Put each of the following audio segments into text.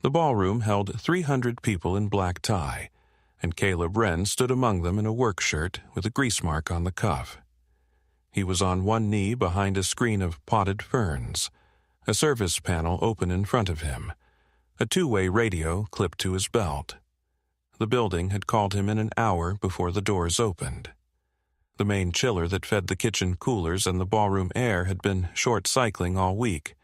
The ballroom held 300 people in black tie, and Caleb Wren stood among them in a work shirt with a grease mark on the cuff. He was on one knee behind a screen of potted ferns, a service panel open in front of him, a two-way radio clipped to his belt. The building had called him in an hour before the doors opened. The main chiller that fed the kitchen coolers and the ballroom air had been short-cycling all week,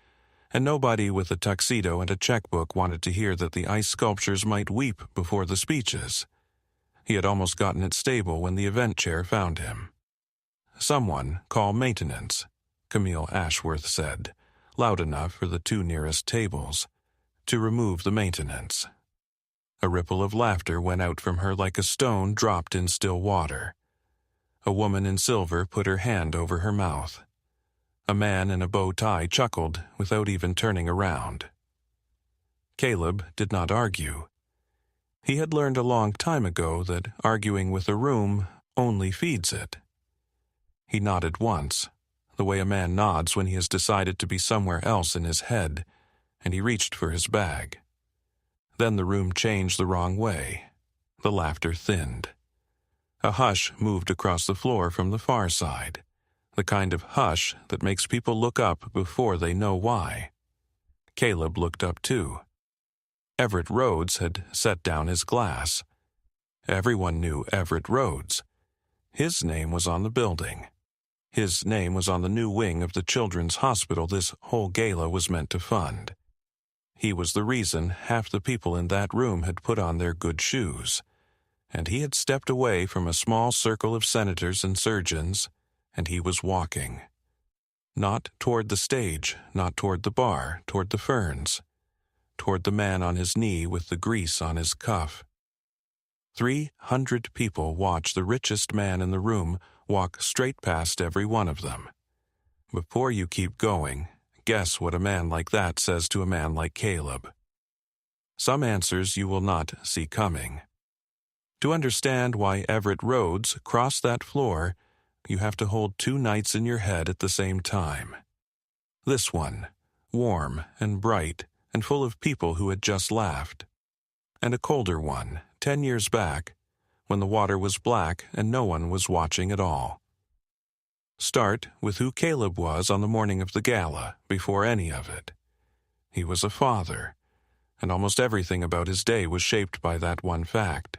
and nobody with a tuxedo and a checkbook wanted to hear that the ice sculptures might weep before the speeches. He had almost gotten it stable when the event chair found him. "Someone call maintenance," Camille Ashworth said, loud enough for the two nearest tables, "to remove the maintenance." A ripple of laughter went out from her like a stone dropped in still water. A woman in silver put her hand over her mouth. A man in a bow tie chuckled without even turning around. Caleb did not argue. He had learned a long time ago that arguing with a room only feeds it. He nodded once, the way a man nods when he has decided to be somewhere else in his head, and he reached for his bag. Then the room changed the wrong way. The laughter thinned. A hush moved across the floor from the far side, the kind of hush that makes people look up before they know why. Caleb looked up too. Everett Rhodes had set down his glass. Everyone knew Everett Rhodes. His name was on the building. His name was on the new wing of the children's hospital this whole gala was meant to fund. He was the reason half the people in that room had put on their good shoes, and he had stepped away from a small circle of senators and surgeons, and he was walking. Not toward the stage, not toward the bar, toward the ferns, toward the man on his knee with the grease on his cuff. 300 people watched the richest man in the room walk straight past every one of them. Before you keep going, guess what a man like that says to a man like Caleb. Some answers you will not see coming. To understand why Everett Rhodes crossed that floor, you have to hold two nights in your head at the same time. This one, warm and bright and full of people who had just laughed. And a colder one, 10 years back, when the water was black and no one was watching at all. Start with who Caleb was on the morning of the gala, before any of it. He was a father, and almost everything about his day was shaped by that one fact.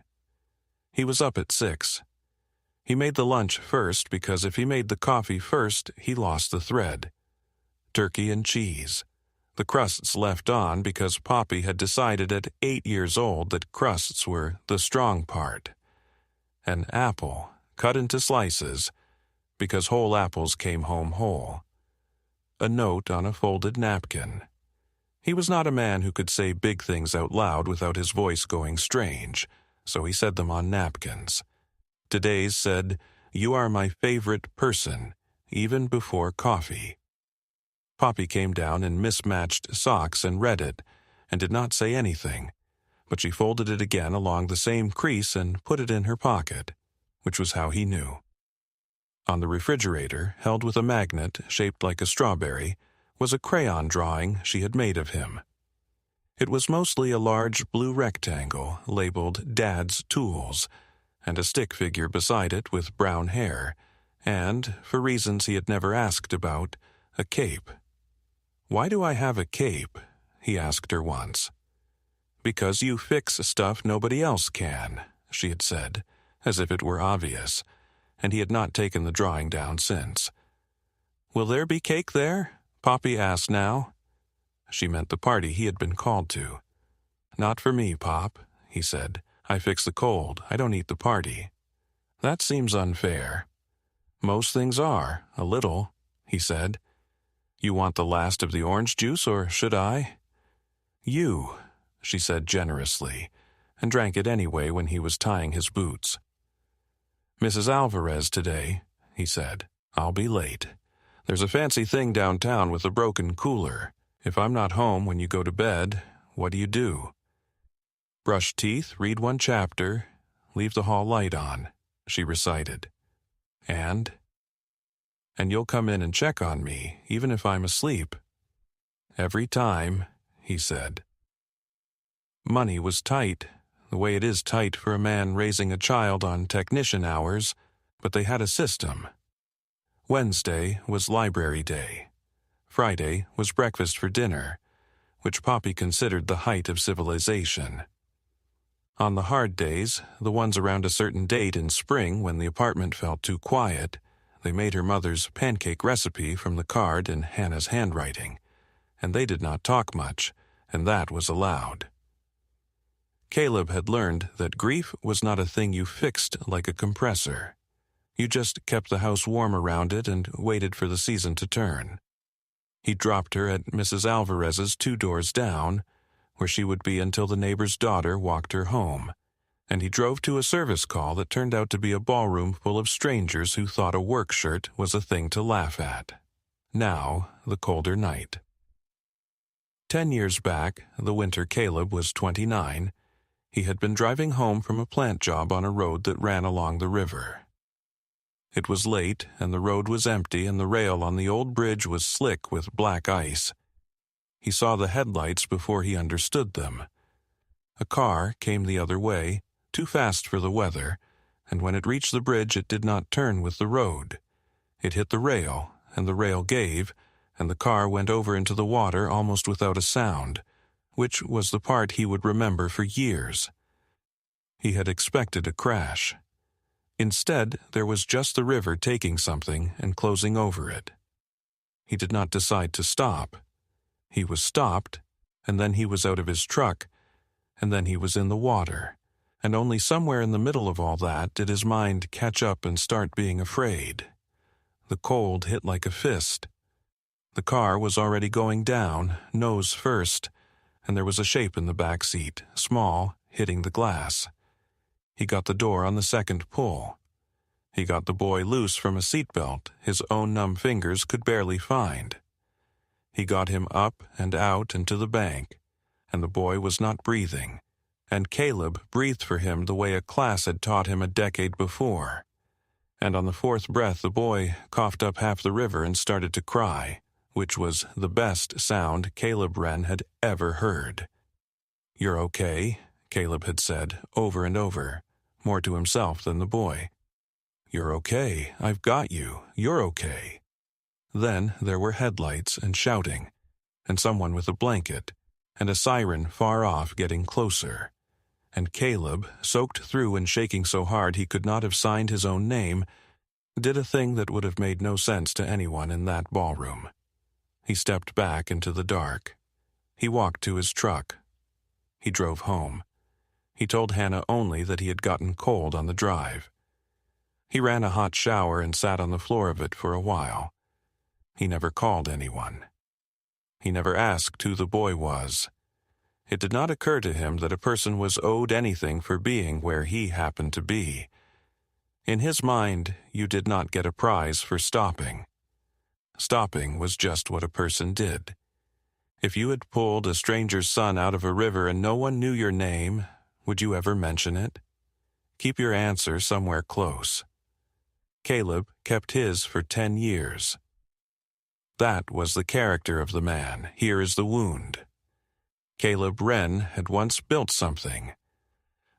He was up at 6. He made the lunch first because if he made the coffee first, he lost the thread. Turkey and cheese. The crusts left on because Poppy had decided at 8 years old that crusts were the strong part. An apple, cut into slices, because whole apples came home whole. A note on a folded napkin. He was not a man who could say big things out loud without his voice going strange, so he said them on napkins. Today's said, "You are my favorite person," even before coffee. Poppy came down in mismatched socks and read it, and did not say anything, but she folded it again along the same crease and put it in her pocket, which was how he knew. On the refrigerator, held with a magnet shaped like a strawberry, was a crayon drawing she had made of him. It was mostly a large blue rectangle labeled Dad's Tools, and a stick figure beside it with brown hair, and, for reasons he had never asked about, a cape. "Why do I have a cape?" he asked her once. "Because you fix stuff nobody else can," she had said, as if it were obvious, and he had not taken the drawing down since. "Will there be cake there?" Poppy asked now. She meant the party he had been called to. "Not for me, Pop," he said. "I fix the cold. I don't eat the party." "That seems unfair." "Most things are, a little," he said. "You want the last of the orange juice, or should I?" "You," she said generously, and drank it anyway when he was tying his boots. "Mrs. Alvarez today," he said. "I'll be late. There's a fancy thing downtown with a broken cooler. If I'm not home when you go to bed, what do you do?" "Brush teeth, read one chapter, leave the hall light on," she recited. And you'll come in and check on me, even if I'm asleep." "Every time," he said. Money was tight, the way it is tight for a man raising a child on technician hours, but they had a system. Wednesday was library day. Friday was breakfast for dinner, which Poppy considered the height of civilization. On the hard days, the ones around a certain date in spring when the apartment felt too quiet, they made her mother's pancake recipe from the card in Hannah's handwriting, and they did not talk much, and that was allowed. Caleb had learned that grief was not a thing you fixed like a compressor. You just kept the house warm around it and waited for the season to turn. He dropped her at Mrs. Alvarez's 2 doors down, where she would be until the neighbor's daughter walked her home, and he drove to a service call that turned out to be a ballroom full of strangers who thought a work shirt was a thing to laugh at. Now, the colder night. 10 years back, the winter Caleb was 29, he had been driving home from a plant job on a road that ran along the river. It was late, and the road was empty, and the rail on the old bridge was slick with black ice. He saw the headlights before he understood them. A car came the other way, too fast for the weather, and when it reached the bridge it did not turn with the road. It hit the rail, and the rail gave, and the car went over into the water almost without a sound, which was the part he would remember for years. He had expected a crash. Instead, there was just the river taking something and closing over it. He did not decide to stop. He was stopped, and then he was out of his truck, and then he was in the water, and only somewhere in the middle of all that did his mind catch up and start being afraid. The cold hit like a fist. The car was already going down, nose first, and there was a shape in the back seat, small, hitting the glass. He got the door on the second pull. He got the boy loose from a seatbelt his own numb fingers could barely find. He got him up and out and to the bank, and the boy was not breathing, and Caleb breathed for him the way a class had taught him a decade before. And on the 4th breath the boy coughed up half the river and started to cry, which was the best sound Caleb Wren had ever heard. "You're okay," Caleb had said over and over, more to himself than the boy. "You're okay. I've got you. You're okay." Then there were headlights and shouting, and someone with a blanket, and a siren far off getting closer. And Caleb, soaked through and shaking so hard he could not have signed his own name, did a thing that would have made no sense to anyone in that ballroom. He stepped back into the dark. He walked to his truck. He drove home. He told Hannah only that he had gotten cold on the drive. He ran a hot shower and sat on the floor of it for a while. He never called anyone. He never asked who the boy was. It did not occur to him that a person was owed anything for being where he happened to be. In his mind, you did not get a prize for stopping. Stopping was just what a person did. If you had pulled a stranger's son out of a river and no one knew your name, would you ever mention it? Keep your answer somewhere close. Caleb kept his for 10 years. That was the character of the man. Here is the wound. Caleb Wren had once built something.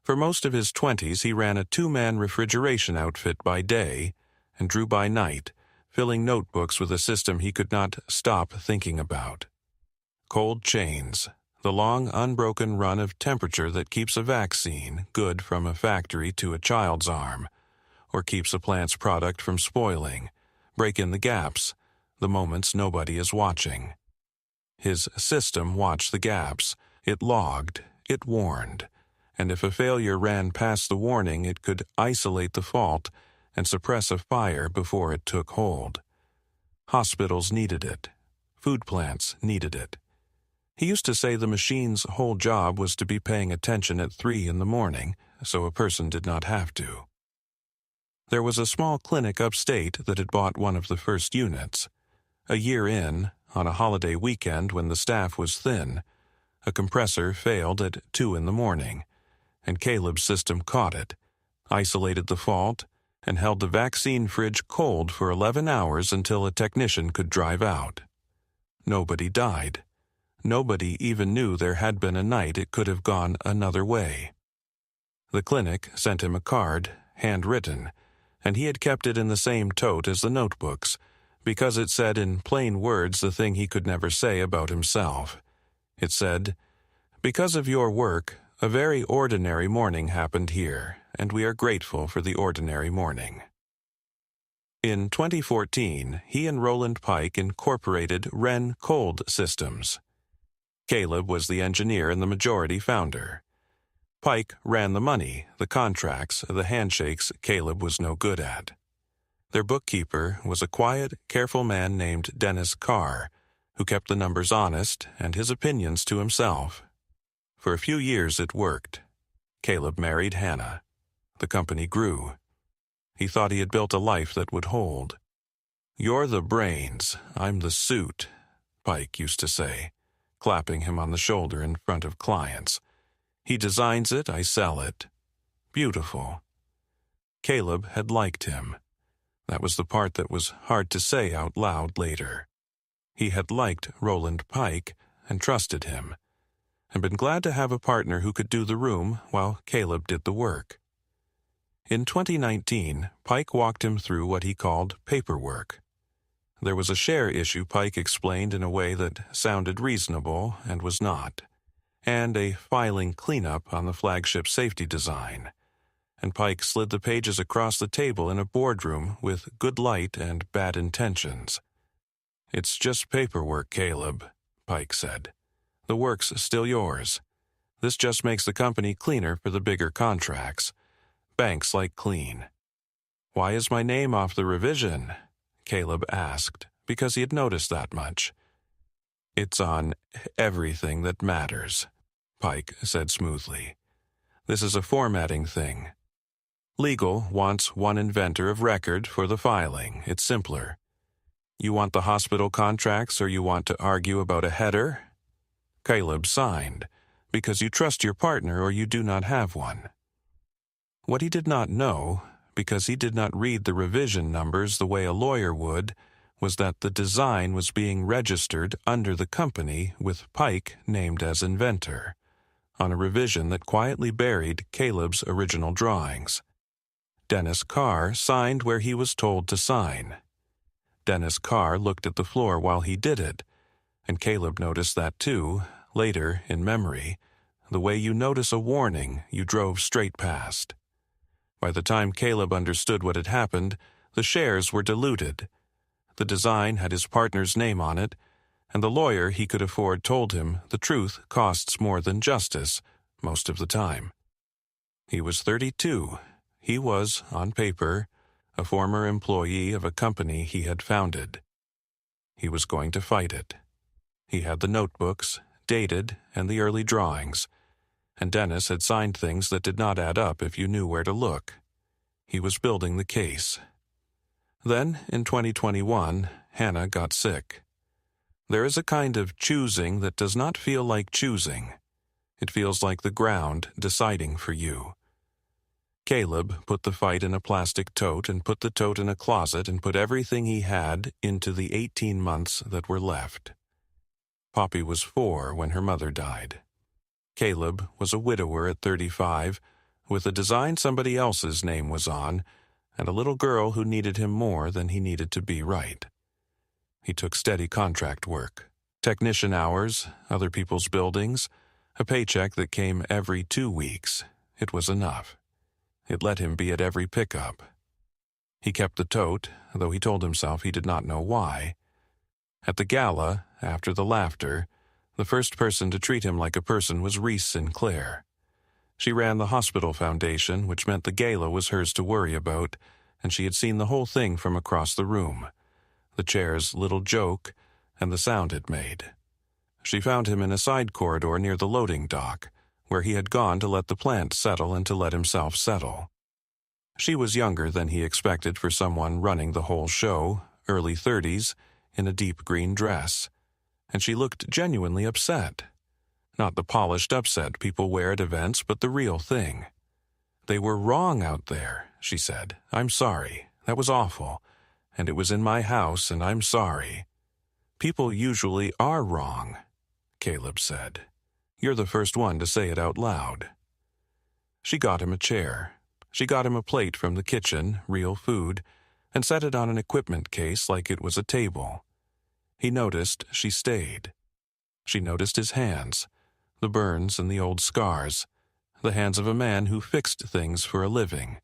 For most of his 20s, he ran a 2-man refrigeration outfit by day and drew by night, filling notebooks with a system he could not stop thinking about. Cold chains, the long unbroken run of temperature that keeps a vaccine good from a factory to a child's arm, or keeps a plant's product from spoiling, break in the gaps, the moments nobody is watching. His system watched the gaps, it logged, it warned, and if a failure ran past the warning, it could isolate the fault and suppress a fire before it took hold. Hospitals needed it. Food plants needed it. He used to say the machine's whole job was to be paying attention at 3 in the morning, so a person did not have to. There was a small clinic upstate that had bought one of the first units. A year in, on a holiday weekend when the staff was thin, a compressor failed at 2 in the morning, and Caleb's system caught it, isolated the fault, and held the vaccine fridge cold for 11 hours until a technician could drive out. Nobody died. Nobody even knew there had been a night it could have gone another way. The clinic sent him a card, handwritten, and he had kept it in the same tote as the notebooks, because it said in plain words the thing he could never say about himself. It said, "Because of your work, a very ordinary morning happened here, and we are grateful for the ordinary morning." In 2014, he and Roland Pike incorporated Wren Cold Systems. Caleb was the engineer and the majority founder. Pike ran the money, the contracts, the handshakes Caleb was no good at. Their bookkeeper was a quiet, careful man named Dennis Carr, who kept the numbers honest and his opinions to himself. For a few years it worked. Caleb married Hannah. The company grew. He thought he had built a life that would hold. "You're the brains, I'm the suit," Pike used to say, clapping him on the shoulder in front of clients. "He designs it, I sell it. Beautiful." Caleb had liked him. That was the part that was hard to say out loud later. He had liked Roland Pike and trusted him, and been glad to have a partner who could do the room while Caleb did the work. In 2019, Pike walked him through what he called paperwork. There was a share issue Pike explained in a way that sounded reasonable and was not, and a filing cleanup on the flagship safety design, and Pike slid the pages across the table in a boardroom with good light and bad intentions. "It's just paperwork, Caleb," Pike said. "The work's still yours. This just makes the company cleaner for the bigger contracts. Banks like clean." "Why is my name off the revision?" Caleb asked, because he had noticed that much. "It's on everything that matters," Pike said smoothly. "This is a formatting thing. Legal wants one inventor of record for the filing. It's simpler. You want the hospital contracts or you want to argue about a header? Caleb signed, because you trust your partner or you do not have one. What he did not know, because he did not read the revision numbers the way a lawyer would, was that the design was being registered under the company with Pike named as inventor, on a revision that quietly buried Caleb's original drawings. Dennis Carr signed where he was told to sign. Dennis Carr looked at the floor while he did it, and Caleb noticed that too, later in memory, the way you notice a warning you drove straight past. By the time Caleb understood what had happened, the shares were diluted. The design had his partner's name on it, and the lawyer he could afford told him the truth costs more than justice most of the time. He was 32. He was, on paper, a former employee of a company he had founded. He was going to fight it. He had the notebooks, dated, and the early drawings, and Dennis had signed things that did not add up if you knew where to look. He was building the case. Then, in 2021, Hannah got sick. There is a kind of choosing that does not feel like choosing. It feels like the ground deciding for you. Caleb put the fight in a plastic tote and put the tote in a closet and put everything he had into the 18 months that were left. Poppy was 4 when her mother died. Caleb was a widower at 35, with a design somebody else's name was on, and a little girl who needed him more than he needed to be right. He took steady contract work, technician hours, other people's buildings, a paycheck that came every 2 weeks. It was enough. It let him be at every pickup. He kept the tote, though he told himself he did not know why. At the gala, after the laughter, the first person to treat him like a person was Reese Sinclair. She ran the hospital foundation, which meant the gala was hers to worry about, and she had seen the whole thing from across the room. The chair's little joke, and the sound it made. She found him in a side corridor near the loading dock, where he had gone to let the plant settle and to let himself settle. She was younger than he expected for someone running the whole show, early 30s, in a deep green dress, and she looked genuinely upset. Not the polished upset people wear at events, but the real thing. "They were wrong out there," she said. "I'm sorry. That was awful. And it was in my house, and I'm sorry." "People usually are wrong." Caleb said. "You're the first one to say it out loud." She got him a chair. She got him a plate from the kitchen, real food, and set it on an equipment case like it was a table. He noticed she stayed. She noticed his hands, the burns and the old scars, the hands of a man who fixed things for a living,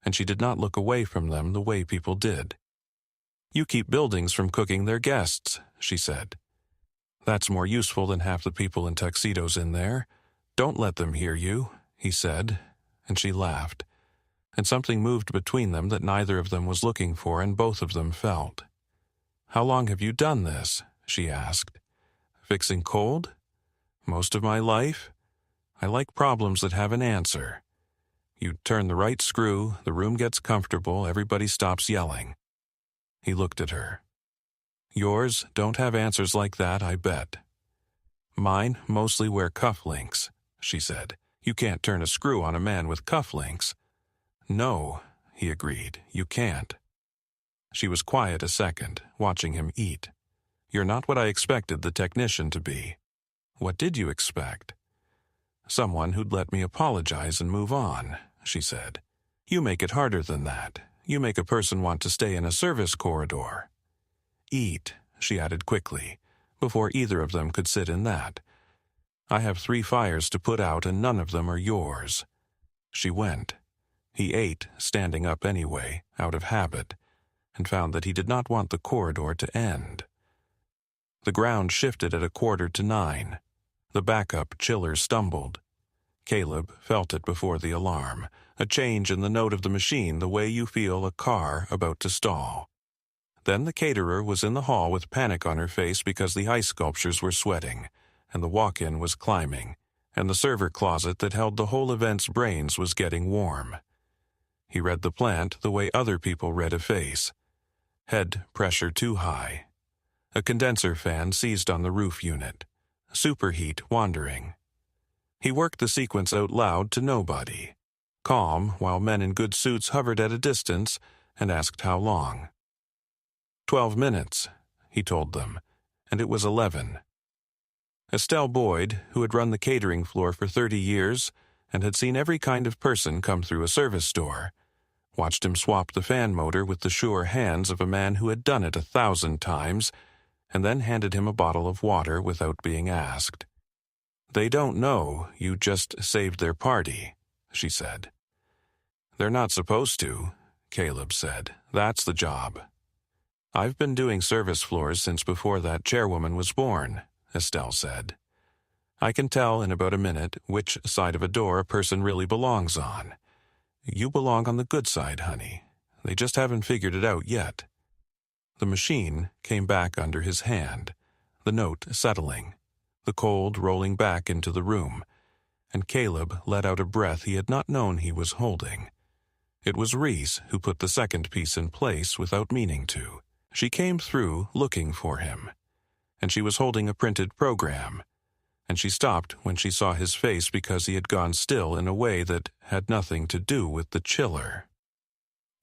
and she did not look away from them the way people did. "You keep buildings from cooking their guests," she said. "That's more useful than half the people in tuxedos in there. Don't let them hear you," he said, and she laughed, and something moved between them that neither of them was looking for and both of them felt. "How long have you done this?" she asked. "Fixing cold? Most of my life? I like problems that have an answer. You turn the right screw, the room gets comfortable, everybody stops yelling." He looked at her. "Yours don't have answers like that, I bet." "Mine mostly wear cufflinks," she said. "You can't turn a screw on a man with cufflinks." "No," he agreed, "you can't." She was quiet a second, watching him eat. "You're not what I expected the technician to be." "What did you expect?" "Someone who'd let me apologize and move on," she said. "You make it harder than that. You make a person want to stay in a service corridor." "Eat," she added quickly, before either of them could sit in that. "I have 3 fires to put out and none of them are yours." She went. He ate, standing up anyway, out of habit, and found that he did not want the corridor to end. The ground shifted at 8:45. The backup chiller stumbled. Caleb felt it before the alarm, a change in the note of the machine the way you feel a car about to stall. Then the caterer was in the hall with panic on her face because the ice sculptures were sweating, and the walk-in was climbing, and the server closet that held the whole event's brains was getting warm. He read the plant the way other people read a face. Head pressure too high. A condenser fan seized on the roof unit. Superheat wandering. He worked the sequence out loud to nobody, calm while men in good suits hovered at a distance and asked how long. 12 minutes, he told them, and it was 11. Estelle Boyd, who had run the catering floor for 30 years and had seen every kind of person come through a service door, watched him swap the fan motor with the sure hands of a man who had done it 1,000 times, and then handed him a bottle of water without being asked. "They don't know you just saved their party," she said. "They're not supposed to," Caleb said. "That's the job." "I've been doing service floors since before that chairwoman was born," Estelle said. "I can tell in about a minute which side of a door a person really belongs on. You belong on the good side, honey. They just haven't figured it out yet." The machine came back under his hand, the note settling, the cold rolling back into the room, and Caleb let out a breath he had not known he was holding. It was Reese who put the second piece in place without meaning to. She came through looking for him, and she was holding a printed program, and she stopped when she saw his face because he had gone still in a way that had nothing to do with the chiller.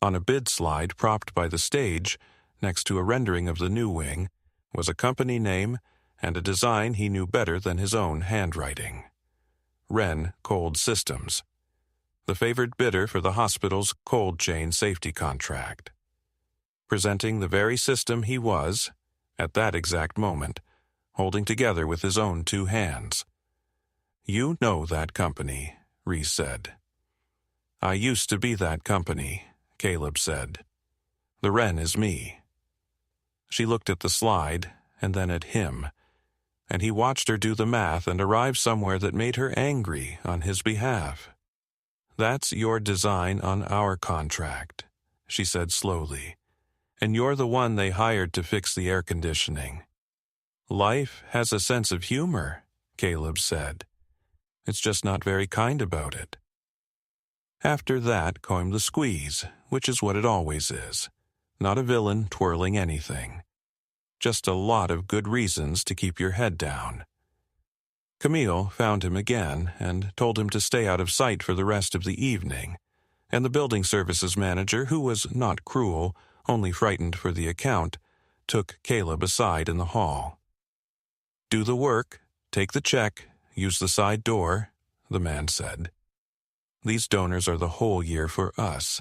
On a bid slide propped by the stage, next to a rendering of the new wing, was a company name and a design he knew better than his own handwriting. Wren Cold Systems, the favored bidder for the hospital's cold chain safety contract. Presenting the very system he was, at that exact moment, holding together with his own 2 hands. "You know that company," Reese said. "I used to be that company," Caleb said. "The Wren is me." She looked at the slide and then at him, and he watched her do the math and arrive somewhere that made her angry on his behalf. "That's your design on our contract," she said slowly, "and you're the one they hired to fix the air conditioning." "Life has a sense of humor," Caleb said. "It's just not very kind about it." After that came the squeeze, which is what it always is. Not a villain twirling anything. Just a lot of good reasons to keep your head down. Camille found him again and told him to stay out of sight for the rest of the evening, and the building services manager, who was not cruel, only frightened for the account, took Caleb aside in the hall. "Do the work," Take the check, use the side door, the man said. These donors are the whole year for us.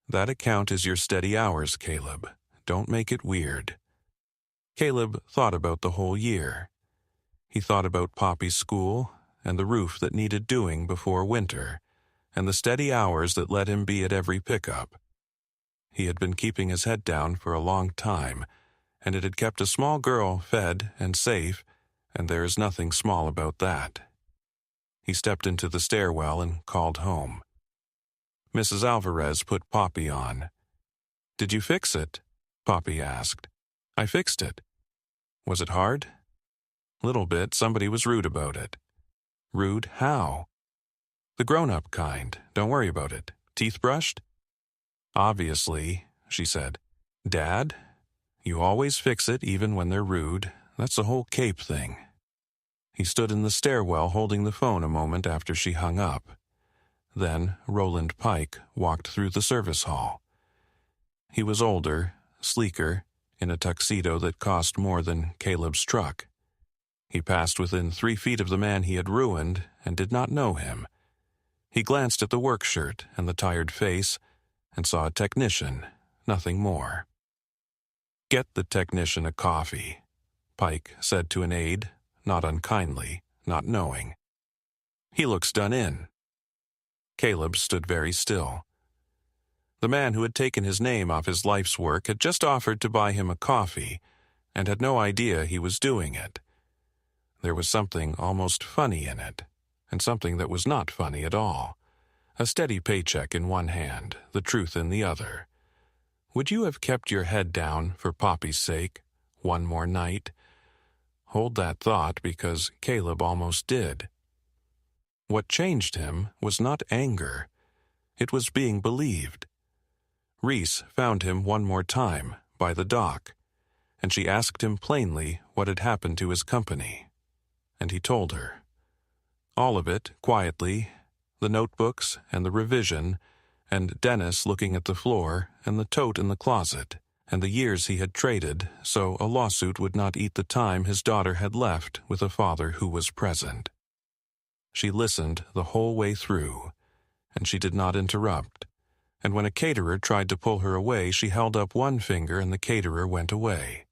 That account is your steady hours, Caleb. Don't make it weird. Caleb thought about the whole year. He thought about Poppy's school and the roof that needed doing before winter, and the steady hours that let him be at every pickup. He had been keeping his head down for a long time, and it had kept a small girl fed and safe, and there is nothing small about that. He stepped into the stairwell and called home. Mrs. Alvarez put Poppy on. "Did you fix it?" Poppy asked. "I fixed it." "Was it hard?" "Little bit. Somebody was rude about it." "Rude? How?" "The grown-up kind. Don't worry about it. Teeth brushed?" "Obviously," she said. "Dad? You always fix it even when they're rude. That's the whole Cape thing." He stood in the stairwell holding the phone a moment after she hung up. Then Roland Pike walked through the service hall. He was older, sleeker, in a tuxedo that cost more than Caleb's truck. He passed within 3 feet of the man he had ruined and did not know him. He glanced at the work shirt and the tired face and saw a technician, nothing more. "Get the technician a coffee," Pike said to an aide, not unkindly, not knowing. "He looks done in." Caleb stood very still. The man who had taken his name off his life's work had just offered to buy him a coffee and had no idea he was doing it. There was something almost funny in it, and something that was not funny at all. A steady paycheck in one hand, the truth in the other. Would you have kept your head down for Poppy's sake, one more night? Hold that thought, because Caleb almost did. What changed him was not anger. It was being believed. Reese found him one more time, by the dock, and she asked him plainly what had happened to his company. And he told her. All of it, quietly, the notebooks and the revision, and Dennis looking at the floor, and the tote in the closet, and the years he had traded, so a lawsuit would not eat the time his daughter had left with a father who was present. She listened the whole way through, and she did not interrupt, and when a caterer tried to pull her away, she held up one finger and the caterer went away.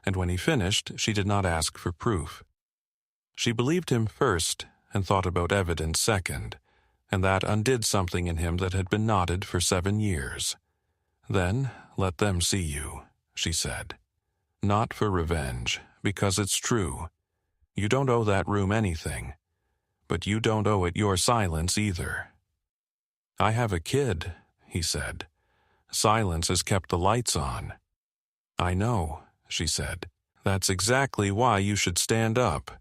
And when he finished, she did not ask for proof. She believed him first and thought about evidence second, and that undid something in him that had been knotted for 7 years. "Then let them see you," she said. "Not for revenge, because it's true. You don't owe that room anything, but you don't owe it your silence either." "I have a kid," he said. "Silence has kept the lights on." "I know," she said. "That's exactly why you should stand up.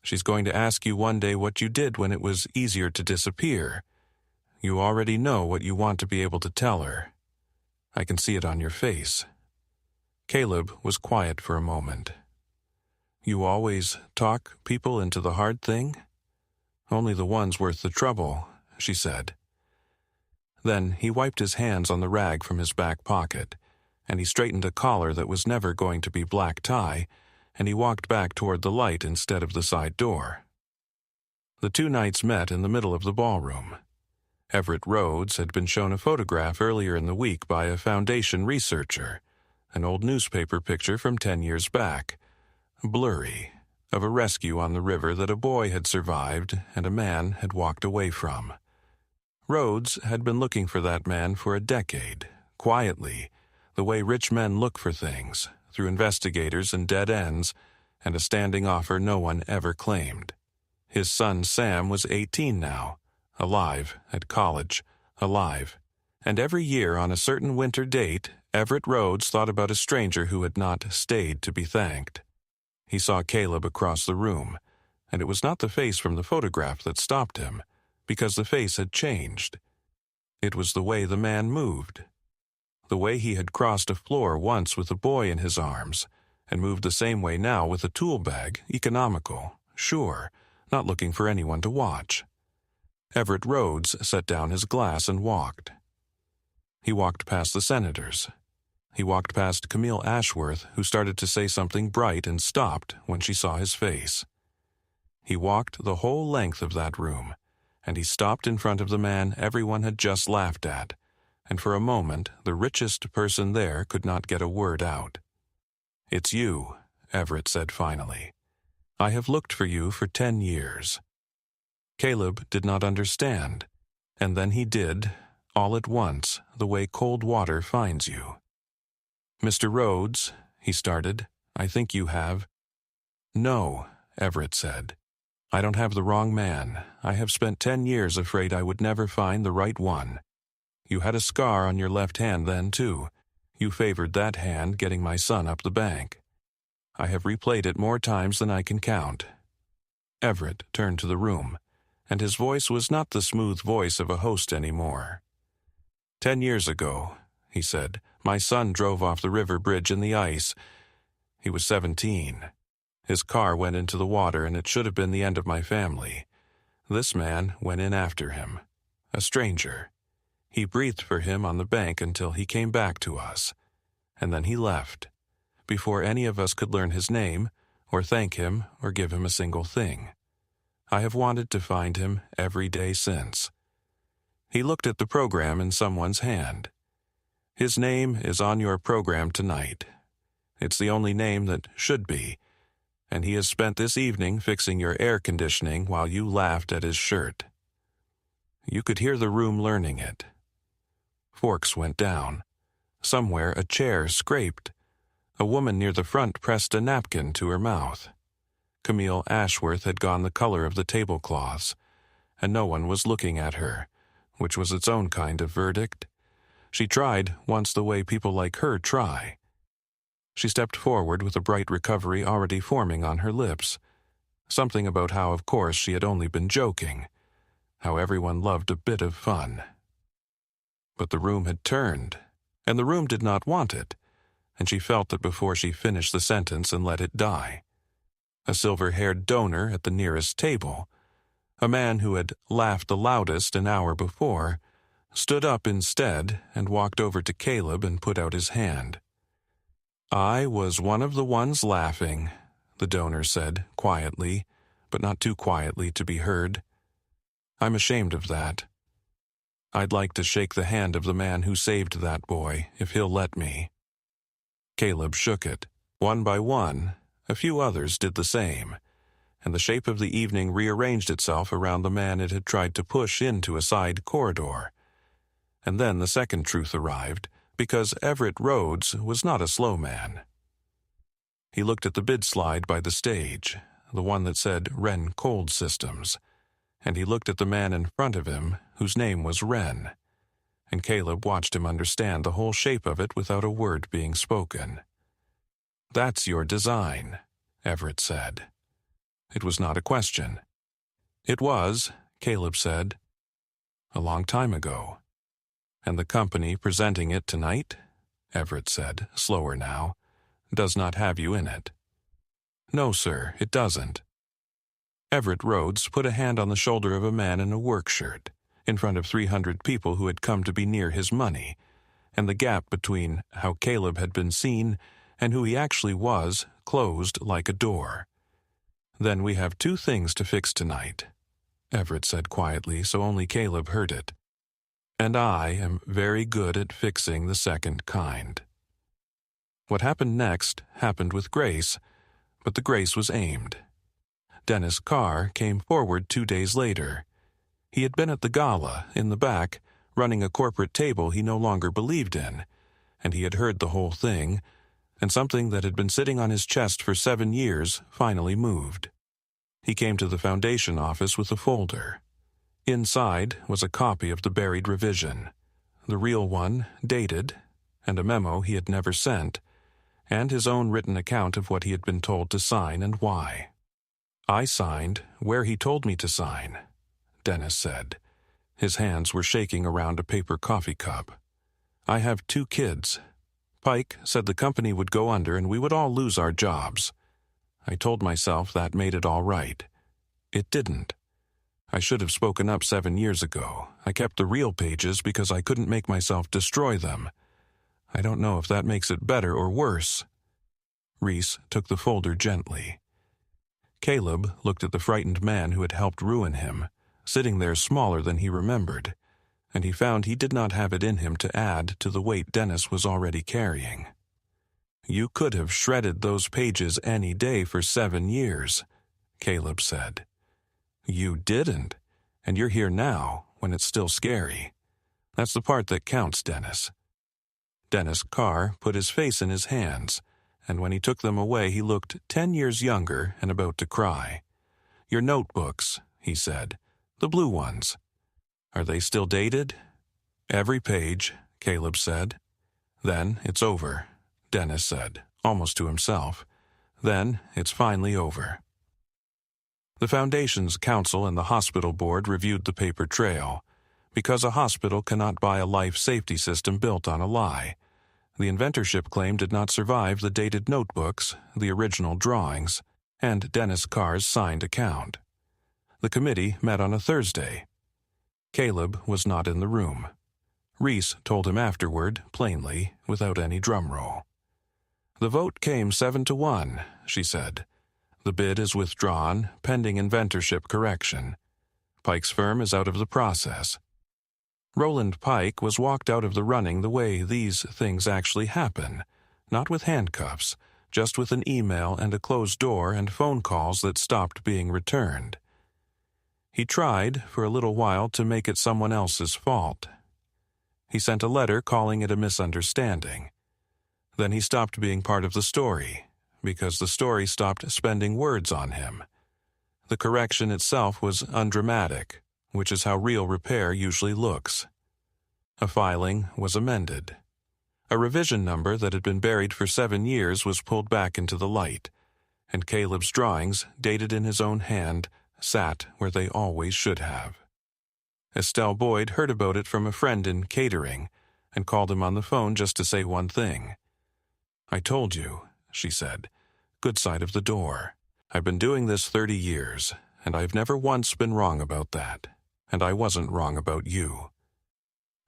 She's going to ask you one day what you did when it was easier to disappear. You already know what you want to be able to tell her. I can see it on your face." Caleb was quiet for a moment. "You always talk people into the hard thing?" "Only the ones worth the trouble," she said. Then he wiped his hands on the rag from his back pocket, and he straightened a collar that was never going to be black tie, and he walked back toward the light instead of the side door. The 2 knights met in the middle of the ballroom. Everett Rhodes had been shown a photograph earlier in the week by a Foundation researcher, an old newspaper picture from 10 years back, blurry, of a rescue on the river that a boy had survived and a man had walked away from. Rhodes had been looking for that man for a decade, quietly, the way rich men look for things, through investigators and dead ends, and a standing offer no one ever claimed. His son Sam was 18 now, alive, at college, alive. And every year on a certain winter date, Everett Rhodes thought about a stranger who had not stayed to be thanked. He saw Caleb across the room, and it was not the face from the photograph that stopped him, because the face had changed. It was the way the man moved. The way he had crossed a floor once with a boy in his arms, and moved the same way now with a tool bag, economical, sure, not looking for anyone to watch. Everett Rhodes set down his glass and walked. He walked past the senators. He walked past Camille Ashworth, who started to say something bright and stopped when she saw his face. He walked the whole length of that room, and he stopped in front of the man everyone had just laughed at, and for a moment the richest person there could not get a word out. "It's you," Everett said finally. "I have looked for you for 10 years." Caleb did not understand, and then he did, all at once, the way cold water finds you. "Mr. Rhodes," he started, "I think you have—" "No," Everett said. "I don't have the wrong man. I have spent 10 years afraid I would never find the right one. You had a scar on your left hand then, too. You favored that hand getting my son up the bank. I have replayed it more times than I can count." Everett turned to the room, and his voice was not the smooth voice of a host anymore. "10 years ago," he said, "my son drove off the river bridge in the ice. He was 17. His car went into the water, and it should have been the end of my family. This man went in after him. A stranger. He breathed for him on the bank until he came back to us. And then he left, before any of us could learn his name, or thank him, or give him a single thing. I have wanted to find him every day since." He looked at the program in someone's hand. "His name is on your program tonight. It's the only name that should be, and he has spent this evening fixing your air conditioning while you laughed at his shirt." You could hear the room learning it. Forks went down. Somewhere a chair scraped. A woman near the front pressed a napkin to her mouth. Camille Ashworth had gone the color of the tablecloths, and no one was looking at her, which was its own kind of verdict. She tried once the way people like her try. She stepped forward with a bright recovery already forming on her lips. Something about how, of course, she had only been joking. How everyone loved a bit of fun. But the room had turned, and the room did not want it, and she felt that before she finished the sentence and let it die. A silver-haired donor at the nearest table, a man who had laughed the loudest an hour before, stood up instead and walked over to Caleb and put out his hand. "I was one of the ones laughing," the donor said, quietly, but not too quietly to be heard. "I'm ashamed of that. I'd like to shake the hand of the man who saved that boy, if he'll let me." Caleb shook it. One by one, a few others did the same, and the shape of the evening rearranged itself around the man it had tried to push into a side corridor. And then the second truth arrived, because Everett Rhodes was not a slow man. He looked at the bid slide by the stage, the one that said Wren Cold Systems, and he looked at the man in front of him, whose name was Wren, and Caleb watched him understand the whole shape of it without a word being spoken. "That's your design," Everett said. It was not a question. "It was," Caleb said, "a long time ago." "And the company presenting it tonight," Everett said, slower now, "does not have you in it." "No, sir, it doesn't." Everett Rhodes put a hand on the shoulder of a man in a work shirt, in front of 300 people who had come to be near his money, and the gap between how Caleb had been seen and who he actually was closed like a door. "Then we have 2 things to fix tonight," Everett said quietly so only Caleb heard it. "And I am very good at fixing the second kind." What happened next happened with grace, but the grace was aimed. Dennis Carr came forward 2 days later. He had been at the Gala, in the back, running a corporate table he no longer believed in, and he had heard the whole thing, and something that had been sitting on his chest for 7 years finally moved. He came to the foundation office with a folder. Inside was a copy of the buried revision, the real one, dated, and a memo he had never sent, and his own written account of what he had been told to sign and why. "I signed where he told me to sign," Dennis said. His hands were shaking around a paper coffee cup. "I have 2 kids. Pike said the company would go under and we would all lose our jobs. I told myself that made it all right. It didn't. I should have spoken up 7 years ago. I kept the real pages because I couldn't make myself destroy them. I don't know if that makes it better or worse. Reese took the folder gently. Caleb looked at the frightened man who had helped ruin him, sitting there smaller than he remembered, and he found he did not have it in him to add to the weight Dennis was already carrying. You could have shredded those pages any day for 7 years, Caleb said. You didn't, and you're here now when it's still scary. That's the part that counts, Dennis. Dennis Carr put his face in his hands, and when he took them away he looked 10 years younger and about to cry. Your notebooks, he said. The blue ones. Are they still dated? Every page, Caleb said. Then it's over, Dennis said, almost to himself. Then it's finally over. The Foundation's council and the hospital board reviewed the paper trail. Because a hospital cannot buy a life safety system built on a lie, the inventorship claim did not survive the dated notebooks, the original drawings, and Dennis Carr's signed account. The committee met on a Thursday. Caleb was not in the room. Reese told him afterward, plainly, without any drum roll. The vote came 7-1, she said. The bid is withdrawn, pending inventorship correction. Pike's firm is out of the process. Roland Pike was walked out of the running the way these things actually happen, not with handcuffs, just with an email and a closed door and phone calls that stopped being returned. He tried, for a little while, to make it someone else's fault. He sent a letter calling it a misunderstanding. Then he stopped being part of the story, because the story stopped spending words on him. The correction itself was undramatic, which is how real repair usually looks. A filing was amended. A revision number that had been buried for 7 years was pulled back into the light, and Caleb's drawings, dated in his own hand, sat where they always should have. Estelle Boyd heard about it from a friend in catering and called him on the phone just to say one thing. I told you, she said. Good side of the door. I've been doing this 30 years, and I've never once been wrong about that. And I wasn't wrong about you.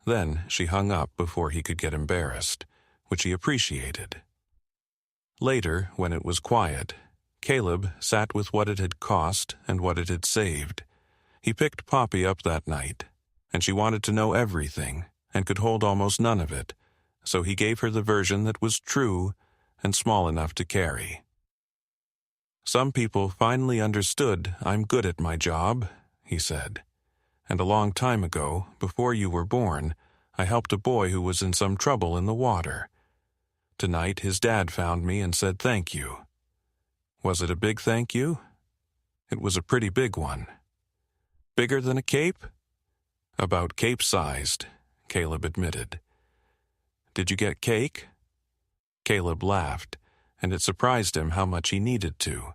Then she hung up before he could get embarrassed, which he appreciated. Later, when it was quiet, Caleb sat with what it had cost and what it had saved. He picked Poppy up that night, and she wanted to know everything and could hold almost none of it, so he gave her the version that was true and small enough to carry. Some people finally understood I'm good at my job, he said. And a long time ago, before you were born, I helped a boy who was in some trouble in the water. Tonight his dad found me and said thank you. Was it a big thank you? It was a pretty big one. Bigger than a cape? About cape-sized, Caleb admitted. Did you get cake? Caleb laughed, and it surprised him how much he needed to.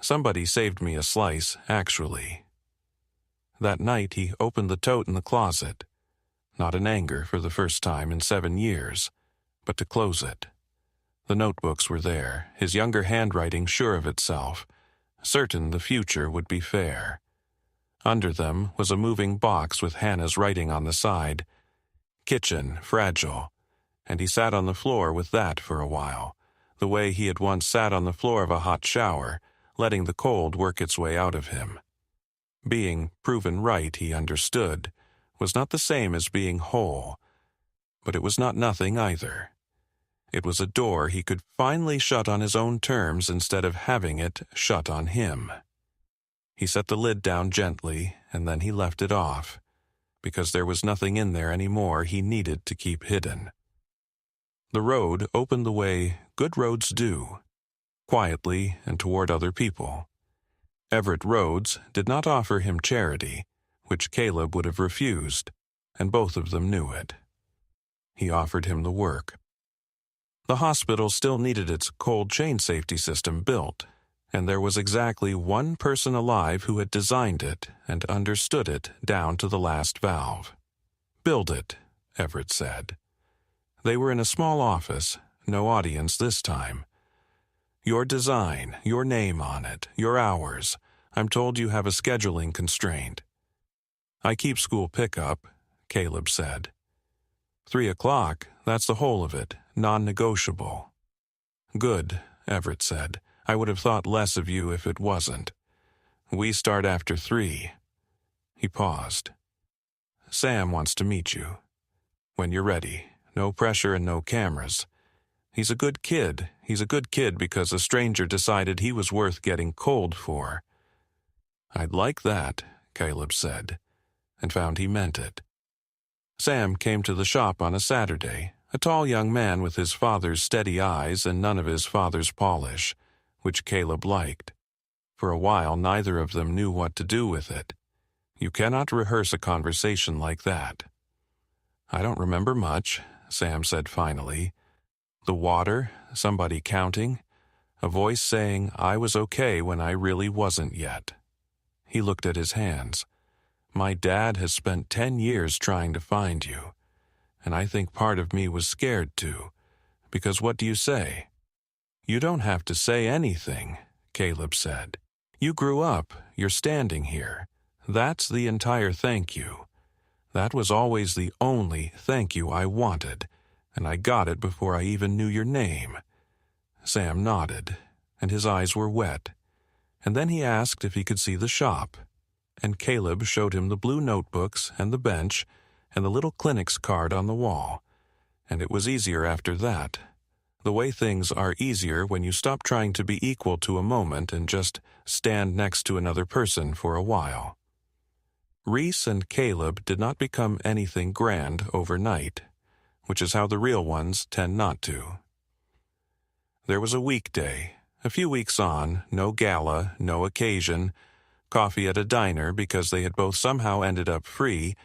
Somebody saved me a slice, actually. That night he opened the tote in the closet, not in anger for the first time in 7 years, but to close it. The notebooks were there, his younger handwriting sure of itself, certain the future would be fair. Under them was a moving box with Hannah's writing on the side. Kitchen, fragile. And he sat on the floor with that for a while, the way he had once sat on the floor of a hot shower, letting the cold work its way out of him. Being proven right, he understood, was not the same as being whole, but it was not nothing either. It was a door he could finally shut on his own terms instead of having it shut on him. He set the lid down gently, and then he left it off, because there was nothing in there anymore he needed to keep hidden. The road opened the way good roads do, quietly and toward other people. Everett Rhodes did not offer him charity, which Caleb would have refused, and both of them knew it. He offered him the work. The hospital still needed its cold chain safety system built, and there was exactly one person alive who had designed it and understood it down to the last valve. Build it, Everett said. They were in a small office, no audience this time. Your design, your name on it, your hours. I'm told you have a scheduling constraint. I keep school pickup, Caleb said. 3 o'clock, that's the whole of it, non-negotiable. Good, Everett said. I would have thought less of you if it wasn't. We start after 3. He paused. Sam wants to meet you. When you're ready. No pressure and no cameras. He's a good kid. He's a good kid because a stranger decided he was worth getting cold for. I'd like that, Caleb said, and found he meant it. Sam came to the shop on a Saturday, a tall young man with his father's steady eyes and none of his father's polish, which Caleb liked. For a while, neither of them knew what to do with it. You cannot rehearse a conversation like that. I don't remember much, Sam said finally. The water, somebody counting, a voice saying I was okay when I really wasn't yet. He looked at his hands. My dad has spent 10 years trying to find you, and I think part of me was scared too, because what do you say? You don't have to say anything, Caleb said. You grew up, you're standing here. That's the entire thank you. That was always the only thank you I wanted, and I got it before I even knew your name. Sam nodded, and his eyes were wet, and then he asked if he could see the shop, and Caleb showed him the blue notebooks and the bench and the little clinics card on the wall, and it was easier after that. The way things are easier when you stop trying to be equal to a moment and just stand next to another person for a while. Reese and Caleb did not become anything grand overnight, which is how the real ones tend not to. There was a weekday, a few weeks on, no gala, no occasion, coffee at a diner because they had both somehow ended up free,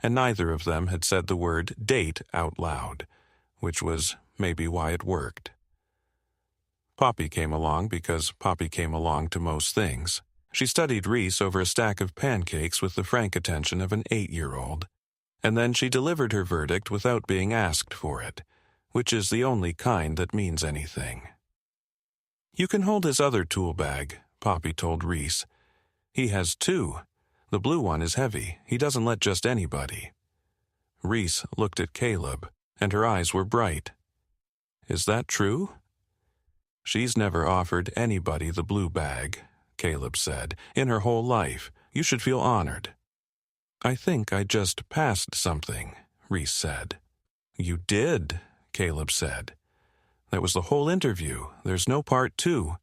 and neither of them had said the word date out loud, which was maybe why it worked. Poppy came along because Poppy came along to most things. She studied Reese over a stack of pancakes with the frank attention of an 8-year-old, and then she delivered her verdict without being asked for it, which is the only kind that means anything. You can hold his other tool bag, Poppy told Reese. He has 2. The blue one is heavy. He doesn't let just anybody. Reese looked at Caleb, and her eyes were bright. Is that true? She's never offered anybody the blue bag, Caleb said, in her whole life. You should feel honored. I think I just passed something, Reese said. You did, Caleb said. That was the whole interview. There's no part 2.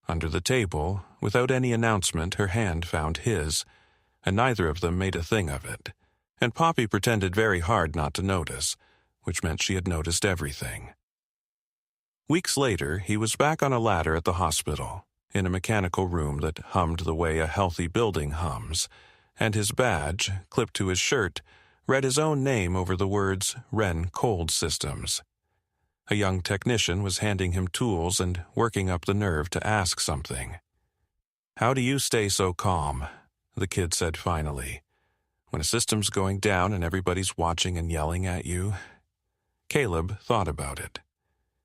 Under the table, without any announcement, her hand found his, and neither of them made a thing of it, and Poppy pretended very hard not to notice, which meant she had noticed everything. Weeks later, he was back on a ladder at the hospital, in a mechanical room that hummed the way a healthy building hums, and his badge, clipped to his shirt, read his own name over the words Wren Cold Systems. A young technician was handing him tools and working up the nerve to ask something. How do you stay so calm? The kid said finally. When a system's going down and everybody's watching and yelling at you? Caleb thought about it.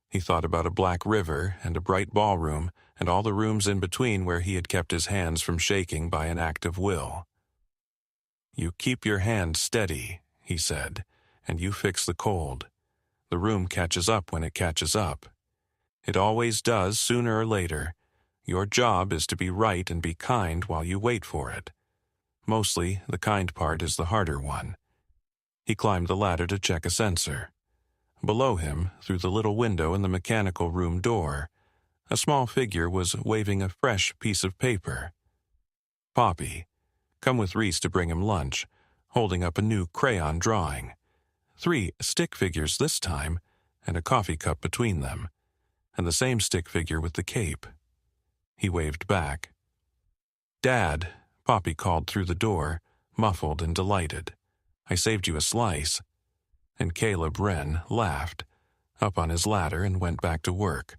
He thought about a black river and a bright ballroom and all the rooms in between where he had kept his hands from shaking by an act of will. You keep your hand steady, he said, and you fix the cold. The room catches up when it catches up. It always does sooner or later. Your job is to be right and be kind while you wait for it. Mostly, the kind part is the harder one. He climbed the ladder to check a sensor. Below him, through the little window in the mechanical room door, a small figure was waving a fresh piece of paper. Poppy, come with Reese to bring him lunch, holding up a new crayon drawing. 3 stick figures this time, and a coffee cup between them, and the same stick figure with the cape. He waved back. Dad, Poppy called through the door, muffled and delighted. I saved you a slice. And Caleb Wren laughed, up on his ladder and went back to work.